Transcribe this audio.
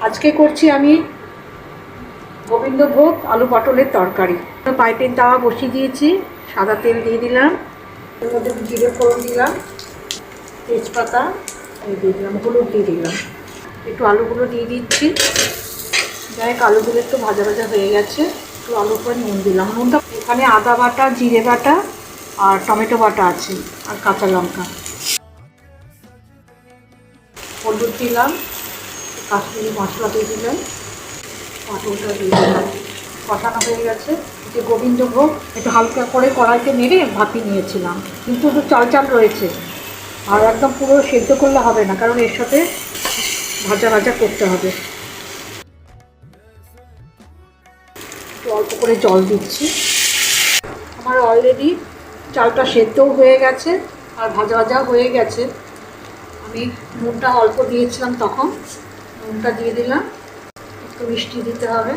আজকে করছি আমি গোবিন্দভোগ আলু পটলের তরকারি। পাইপের তাওয়া বসিয়ে দিয়েছি, সাদা তেল দিয়ে দিলাম, এর মধ্যে জিরে ফোড়ন দিলাম, তেজপাতা দিয়ে দিলাম, হলুদ দিয়ে দিলাম, একটু আলুগুলো দিয়ে দিচ্ছি। যাই হোক, আলুগুলো একটু ভাজা ভাজা হয়ে গেছে, একটু আলুর পর নুন দিলাম। নুনটা এখানে আদা বাটা, জিরে বাটা আর টমেটো বাটা আছে, আর কাঁচা লঙ্কা। হলুদ দিলাম, কাশ্মীরি মশলা দিয়ে দিলাম, পটলটা দিয়ে দিলাম। কষানো হয়ে গেছে। যে গোবিন্দভোগ একটু হালকা করে কড়াইতে নেড়ে ভাপিয়ে নিয়েছিলাম, কিন্তু একটু চাল চাল রয়েছে, আর একদম পুরো সেদ্ধ করলে হবে না, কারণ এর সাথে ভাজা ভাজা করতে হবে। একটু অল্প করে জল দিচ্ছি। আমার অলরেডি চালটা সেদ্ধও হয়ে গেছে আর ভাজা ভাজা হয়ে গেছে। আমি নুনটা অল্প দিয়েছিলাম, তখন নুনটা দিয়ে দিলাম। একটু মিষ্টি দিতে হবে।